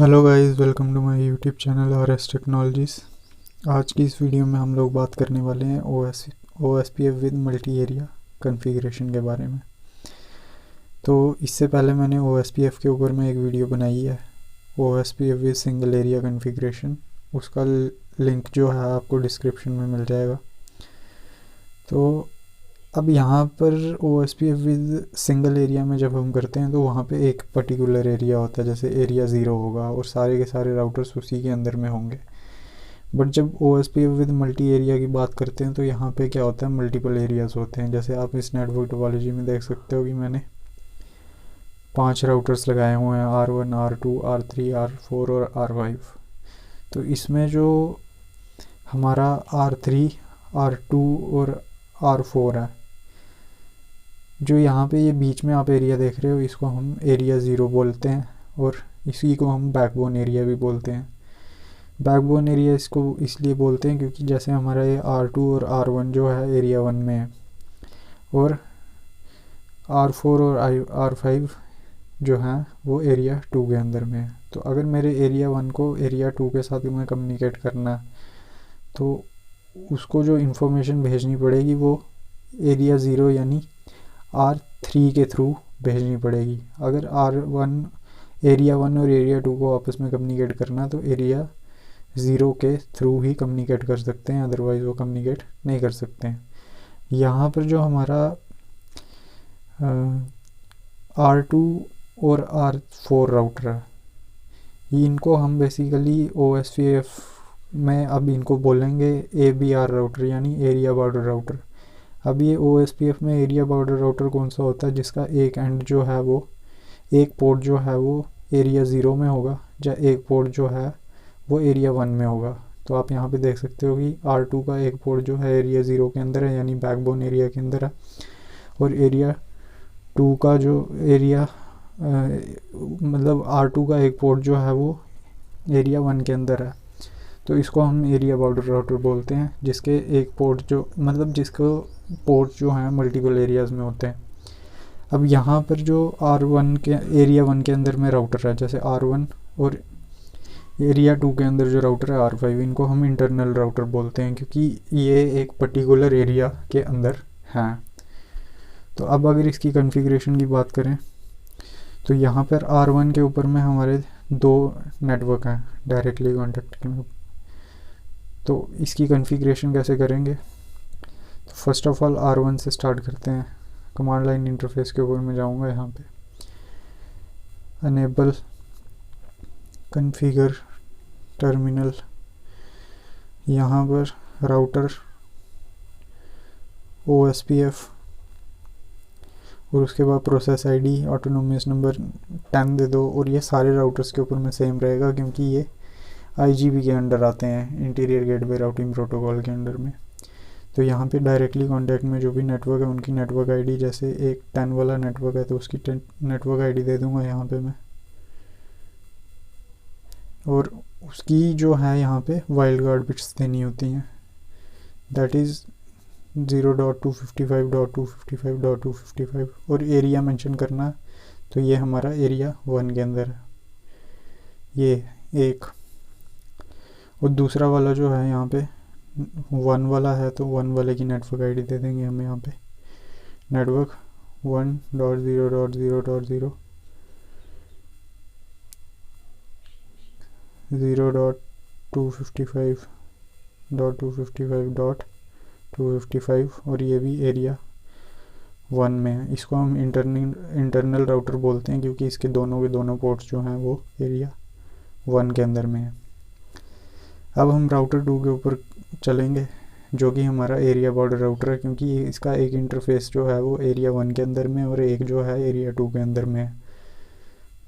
Hello guys, welcome to my YouTube channel R S technologies. आज की इस video में हम लोग बात करने वाले हैं O S P F with multi area configuration के बारे में। तो इससे पहले मैंने ओ एस पी एफ के ऊपर में एक वीडियो बनाई है, O S P F with single area configuration. उसका लिंक जो है आपको डिस्क्रिप्शन में मिल जाएगा। तो अब यहाँ पर O S P F with single area में जब हम करते हैं तो वहाँ पे एक पर्टिकुलर एरिया होता है, जैसे एरिया 0 होगा और सारे के सारे राउटर्स उसी के अंदर में होंगे। बट जब O S P F with multi area की बात करते हैं तो यहाँ पे क्या होता है, मल्टीपल एरियाज़ होते हैं। जैसे आप इस नेटवर्क टोपोलॉजी में देख सकते हो कि मैंने 5 राउटर्स लगाए हुए हैं, R1, R2, R3, R4 और R5। तो इसमें जो हमारा R3, R2 और R4 है, जो यहाँ पे ये बीच में आप एरिया देख रहे हो, इसको हम एरिया 0 बोलते हैं और इसी को हम बैकबोन एरिया भी बोलते हैं। बैकबोन एरिया इसको इसलिए बोलते हैं क्योंकि जैसे हमारा ये R2 और R1 जो है एरिया 1 में है और R4 और R5 जो है वो एरिया 2 के अंदर में है। तो अगर मेरे एरिया 1 को एरिया 2 के साथ में कम्युनिकेट करना है तो उसको जो इन्फॉर्मेशन भेजनी पड़ेगी वो एरिया 0 यानी R3 के थ्रू भेजनी पड़ेगी। अगर एरिया 1 और एरिया 2 को आपस में कम्युनिकेट करना तो एरिया 0 के थ्रू ही कम्युनिकेट कर सकते हैं, अदरवाइज़ वो कम्युनिकेट नहीं कर सकते हैं। यहाँ पर जो हमारा R2 और R4 राउटर है, इनको हम बेसिकली OSPF में अब इनको बोलेंगे ABR राउटर यानी एरिया बॉर्डर राउटर। अब ये OSPF में एरिया बॉर्डर राउटर कौन सा होता है, जिसका एक एंड जो है वो एक पोर्ट जो है वो एरिया 0 में होगा या एक पोर्ट जो है वो एरिया 1 में होगा। तो आप यहाँ पे देख सकते हो कि R2 का एक पोर्ट जो है एरिया 0 के अंदर है यानी बैकबोन एरिया के अंदर है, और एरिया 2 का जो एरिया मतलब R2 का एक पोर्ट जो है वो एरिया 1 के अंदर है। तो इसको हम एरिया बॉर्डर राउटर बोलते हैं, जिसके एक पोर्ट जो मतलब जिसको पोर्ट जो हैं मल्टीपल एरियाज़ में होते हैं। अब यहाँ पर जो R1 के एरिया 1 के अंदर में राउटर है, जैसे R1 और एरिया 2 के अंदर जो राउटर है R5, इनको हम इंटरनल राउटर बोलते हैं क्योंकि ये एक पर्टिकुलर एरिया के अंदर हैं। तो अब अगर इसकी कॉन्फ़िगरेशन की बात करें तो यहाँ पर R1 के ऊपर में हमारे 2 नेटवर्क हैं डायरेक्टली कॉन्टेक्ट में। तो इसकी कॉन्फ़िगरेशन कैसे करेंगे, तो फर्स्ट ऑफ ऑल R1 से स्टार्ट करते हैं। कमांड लाइन इंटरफेस के ऊपर मैं जाऊंगा, यहाँ पे अनेबल कॉन्फ़िगर टर्मिनल, यहाँ पर राउटर OSPF और उसके बाद प्रोसेस आईडी ऑटोनोमस नंबर 10 दे दो। और ये सारे राउटर्स के ऊपर में सेम रहेगा क्योंकि ये IGP के अंडर आते हैं, इंटीरियर गेटवे राउटिंग प्रोटोकॉल के अंडर में। तो यहाँ पे डायरेक्टली कॉन्टैक्ट में जो भी नेटवर्क है उनकी नेटवर्क आईडी, जैसे एक 10 वाला नेटवर्क है तो उसकी नेटवर्क आईडी दे दूंगा यहाँ पे मैं, और उसकी जो है यहाँ पे वाइल्ड कार्ड बिट्स देनी होती हैं, दैट इज़ 0.255.255.255 और एरिया मेंशन करना। तो ये हमारा एरिया 1 के अंदर है ये एक, और दूसरा वाला जो है यहाँ पे 1 वाला है तो 1 वाले की नेटवर्क आईडी दे देंगे हम यहाँ पे, नेटवर्क 1.0.0.0 0.255.255.255 और ये भी एरिया 1 में है। इसको हम इंटरनल राउटर बोलते हैं क्योंकि इसके दोनों के दोनों पोर्ट्स जो हैं वो एरिया 1 के अंदर में है। अब हम राउटर 2 के ऊपर चलेंगे जो कि हमारा एरिया बॉर्डर राउटर है, क्योंकि इसका एक इंटरफेस जो है वो एरिया 1 के अंदर में और एक जो है एरिया 2 के अंदर में है।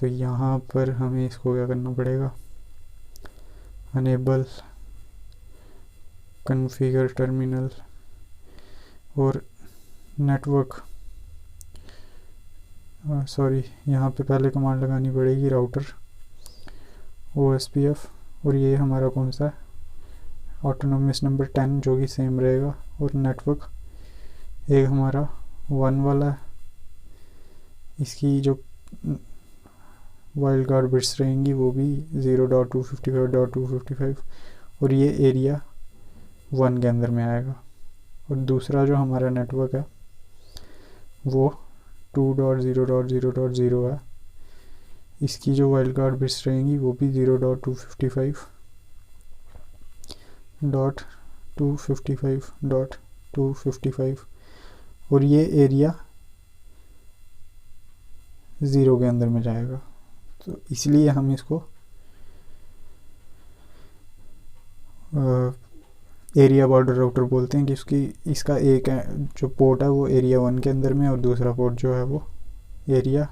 तो यहाँ पर हमें इसको क्या करना पड़ेगा, अनेबल कॉन्फ़िगर टर्मिनल और नेटवर्क यहाँ पे पहले कमांड लगानी पड़ेगी राउटर OSPF, और ये हमारा कौन सा है, ऑटोनोमस नंबर 10 जो कि सेम रहेगा, और नेटवर्क एक हमारा 1 वाला है, इसकी जो वाइल्ड कार्ड बिट्स रहेंगी वो भी 0.255.255 और ये एरिया 1 के अंदर में आएगा। और दूसरा जो हमारा नेटवर्क है वो 2.0.0.0 है, इसकी जो वाइल्ड कार्ड बिट्स रहेंगी वो भी 0.255.255.255 और ये एरिया 0 के अंदर में जाएगा। तो इसलिए हम इसको एरिया बॉर्डर राउटर बोलते हैं कि इसका एक जो पोर्ट है वो एरिया 1 के अंदर में और दूसरा पोर्ट जो है वो एरिया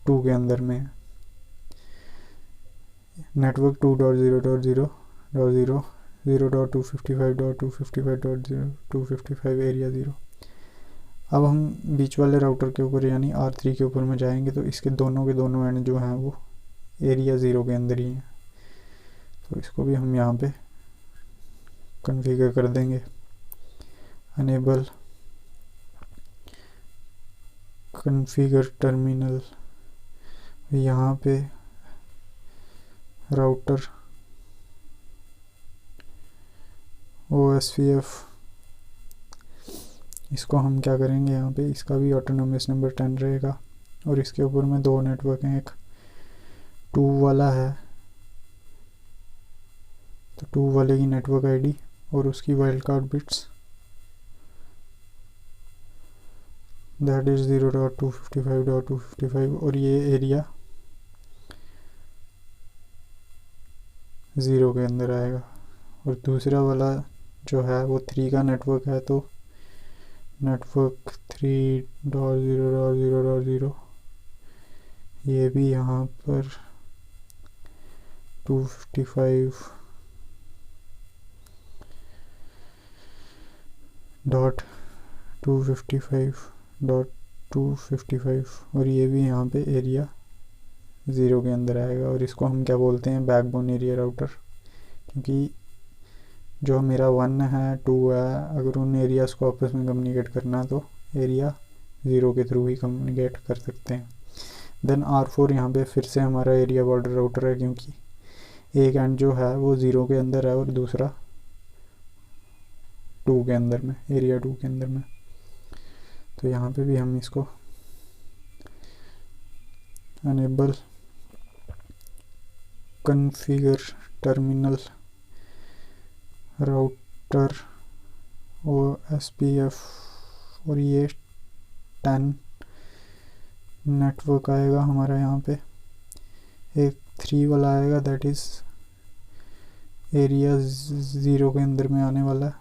2 के अंदर में है। Network 2.0.0.0 0.255.255.255 area 0। अब हम बीच वाले राउटर के ऊपर यानी R3 के ऊपर में जाएंगे तो इसके दोनों के दोनों एंड जो हैं वो एरिया 0 के अंदर ही हैं। तो इसको भी हम यहाँ पे कॉन्फ़िगर कर देंगे। अनेबल कॉन्फ़िगर टर्मिनल, यहाँ पे राउटर OSPF, इसको हम क्या करेंगे यहाँ पे, इसका भी ऑटोनोमस नंबर 10 रहेगा और इसके ऊपर में दो नेटवर्क हैं, एक 2 वाला है तो 2 वाले की नेटवर्क आईडी और उसकी wild card bits that is 0.255.255 और ये एरिया 0 के अंदर आएगा। और दूसरा वाला जो है वो 3 का नेटवर्क है तो नेटवर्क 3.0.0.0 ये भी यहाँ पर 255.255.255 और ये भी यहाँ पे एरिया 0 के अंदर आएगा। और इसको हम क्या बोलते हैं, बैकबोन एरिया राउटर, क्योंकि जो मेरा 1 है 2 है, अगर उन एरियाज़ को आपस में कम्युनिकेट करना तो एरिया 0 के थ्रू ही कम्युनिकेट कर सकते हैं। देन R4 यहाँ पे फिर से हमारा एरिया बॉर्डर राउटर है, क्योंकि एक एंड जो है वो 0 के अंदर है और दूसरा 2 के अंदर में, एरिया 2 के अंदर में। तो यहाँ पे भी हम इसको enable configure terminal router OSPF और ये 10 नेटवर्क आएगा हमारा यहाँ पे। एक 3 वाला आएगा दैट इज़ एरिया 0 के अंदर में आने वाला है।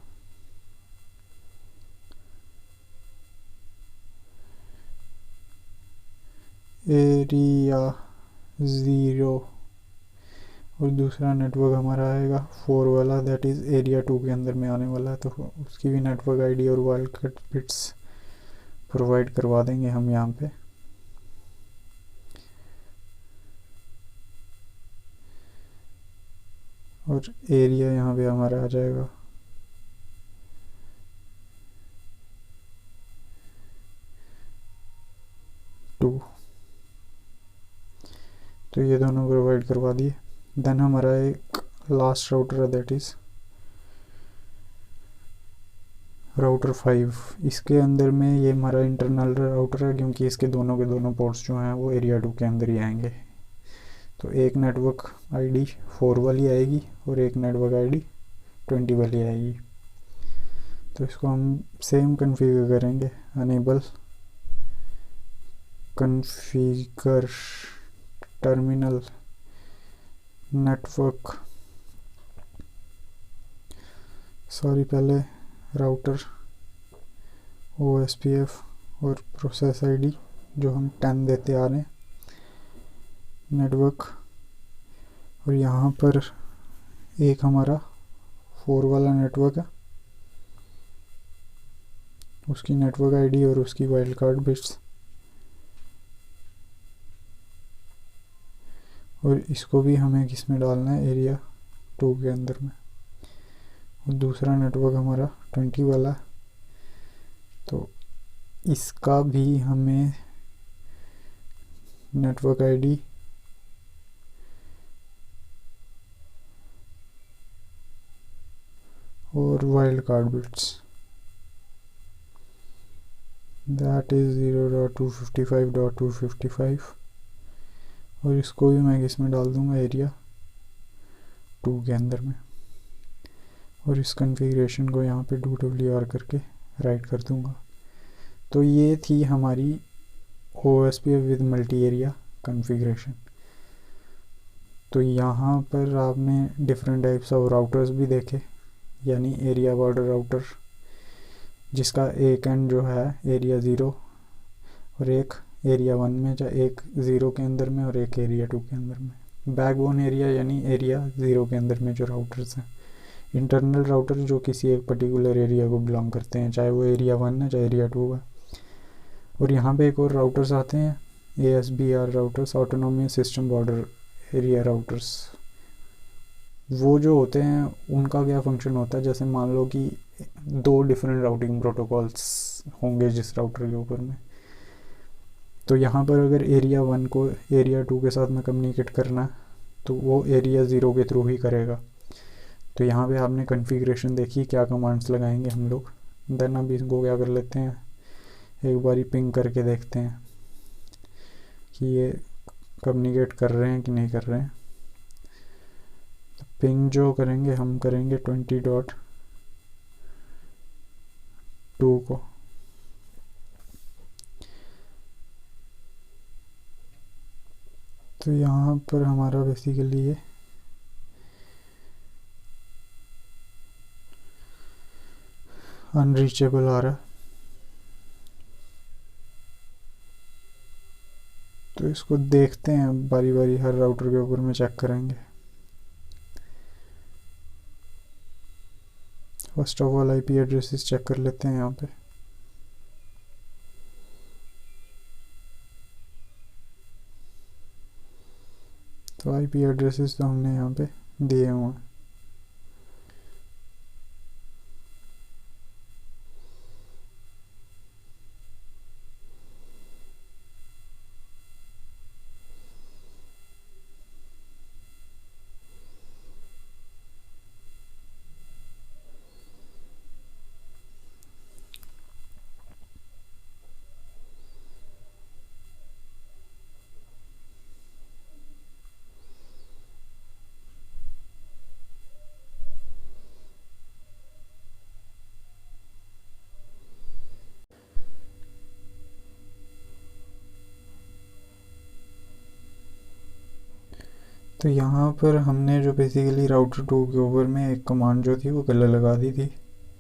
एरिया 0 और दूसरा नेटवर्क हमारा आएगा 4 वाला दैट इज़ एरिया 2 के अंदर में आने वाला है। तो उसकी भी नेटवर्क आईडी और वाइल्ड कार्ड बिट्स प्रोवाइड करवा देंगे हम यहाँ पे। और एरिया यहाँ पे हमारा आ जाएगा 2। तो ये दोनों प्रोवाइड करवा दिए। देन हमारा एक लास्ट राउटर है दैट इज़ राउटर 5। इसके अंदर में ये हमारा इंटरनल राउटर है, क्योंकि इसके दोनों के दोनों पोर्ट्स जो हैं वो एरिया 2 के अंदर ही आएंगे। तो एक नेटवर्क आईडी 4 वाली आएगी और एक नेटवर्क आईडी 20 वाली आएगी। तो इसको हम सेम कॉन्फ़िगर करेंगे, अनेबल कॉन्फ़िगर टर्मिनल नेटवर्क, पहले राउटर OSPF और प्रोसेस आईडी जो हम 10 देते आ रहे हैं, नेटवर्क, और यहाँ पर एक हमारा 4 वाला नेटवर्क है, उसकी नेटवर्क आईडी और उसकी वाइल्ड कार्ड बिट्स, और इसको भी हमें किस में डालना है, एरिया 2 के अंदर में। और दूसरा नेटवर्क हमारा 20 वाला है, तो इसका भी हमें नेटवर्क आईडी, और wild card bits, that is 0.255.255, और इसको भी मैं इसमें डाल दूंगा एरिया 2 के अंदर में, और इस कॉन्फ़िगरेशन को यहाँ पे $WR करके राइट कर दूंगा। तो ये थी हमारी OSPF with multi area configuration. तो यहाँ पर आपने डिफरेंट टाइप्स ऑफ राउटर्स भी देखे, यानी एरिया बॉर्डर राउटर जिसका एक एंड जो है एरिया 0 और एक एरिया 1 में, चाहे एक 0 के अंदर में और एक एरिया 2 के अंदर में। बैकबोन एरिया यानी एरिया 0 के अंदर में जो राउटर्स हैं। इंटरनल राउटर जो किसी एक पर्टिकुलर एरिया को बिलोंग करते हैं, चाहे वो एरिया 1 है चाहे एरिया 2 है। और यहाँ पे एक और राउटर्स आते हैं, ASBR routers, autonomous system border area routers. वो जो होते हैं उनका क्या फंक्शन होता है, जैसे मान लो कि 2 डिफरेंट राउटिंग प्रोटोकॉल्स होंगे जिस राउटर के ऊपर में, तो यहाँ पर अगर एरिया 1 को एरिया 2 के साथ में कम्युनिकेट करना है तो वो एरिया 0 के थ्रू ही करेगा। तो यहाँ पे आपने कॉन्फ़िगरेशन देखी, क्या कमांड्स लगाएंगे हम लोग। देन अब इसको क्या कर लेते हैं, एक बारी पिंग करके देखते हैं कि ये कम्युनिकेट कर रहे हैं कि नहीं कर रहे हैं। तो पिंग जो करेंगे हम करेंगे 20.2 को। तो यहाँ पर हमारा बेसिकली ये अनरीचेबल आ रहा है। तो इसको देखते हैं बारी बारी, हर राउटर के ऊपर में चेक करेंगे। First of all IP addresses check कर लेते हैं यहाँ पे। तो IP एड्रेसेस तो हमने यहाँ पे दिए हुए हैं। तो यहाँ पर हमने जो बेसिकली राउटर 2 के ऊपर में एक कमांड जो थी वो गलत लगा दी थी,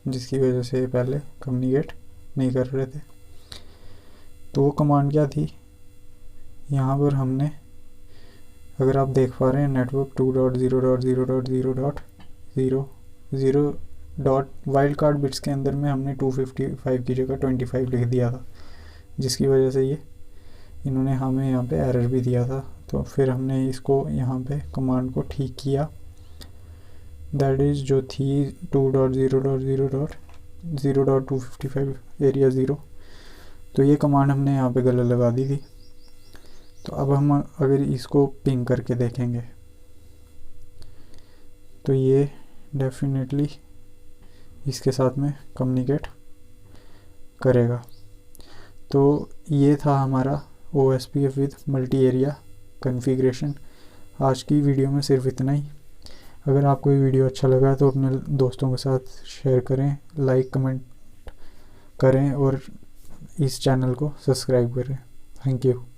जिसकी वजह से पहले कम्युनिकेट नहीं कर रहे थे। तो वो कमांड क्या थी, यहाँ पर हमने, अगर आप देख पा रहे हैं, network 2.0.0.0.0 dot wild card bits के अंदर में हमने 255 की जगह 25 लिख दिया था, जिसकी वजह से ये इन्होंने हमें यहाँ पे एरर भी दिया था। तो फिर हमने इसको यहाँ पे कमांड को ठीक किया, दैट इज़ जो थी 2.0.0.0.255 एरिया 0। तो ये कमांड हमने यहाँ पे गलत लगा दी थी। तो अब हम अगर इसको पिंग करके देखेंगे तो ये डेफिनेटली इसके साथ में कम्युनिकेट करेगा। तो ये था हमारा OSPF with multi area configuration. आज की वीडियो में सिर्फ इतना ही। अगर आपको ये वीडियो अच्छा लगा तो अपने दोस्तों के साथ शेयर करें, लाइक कमेंट करें और इस चैनल को सब्सक्राइब करें। Thank you.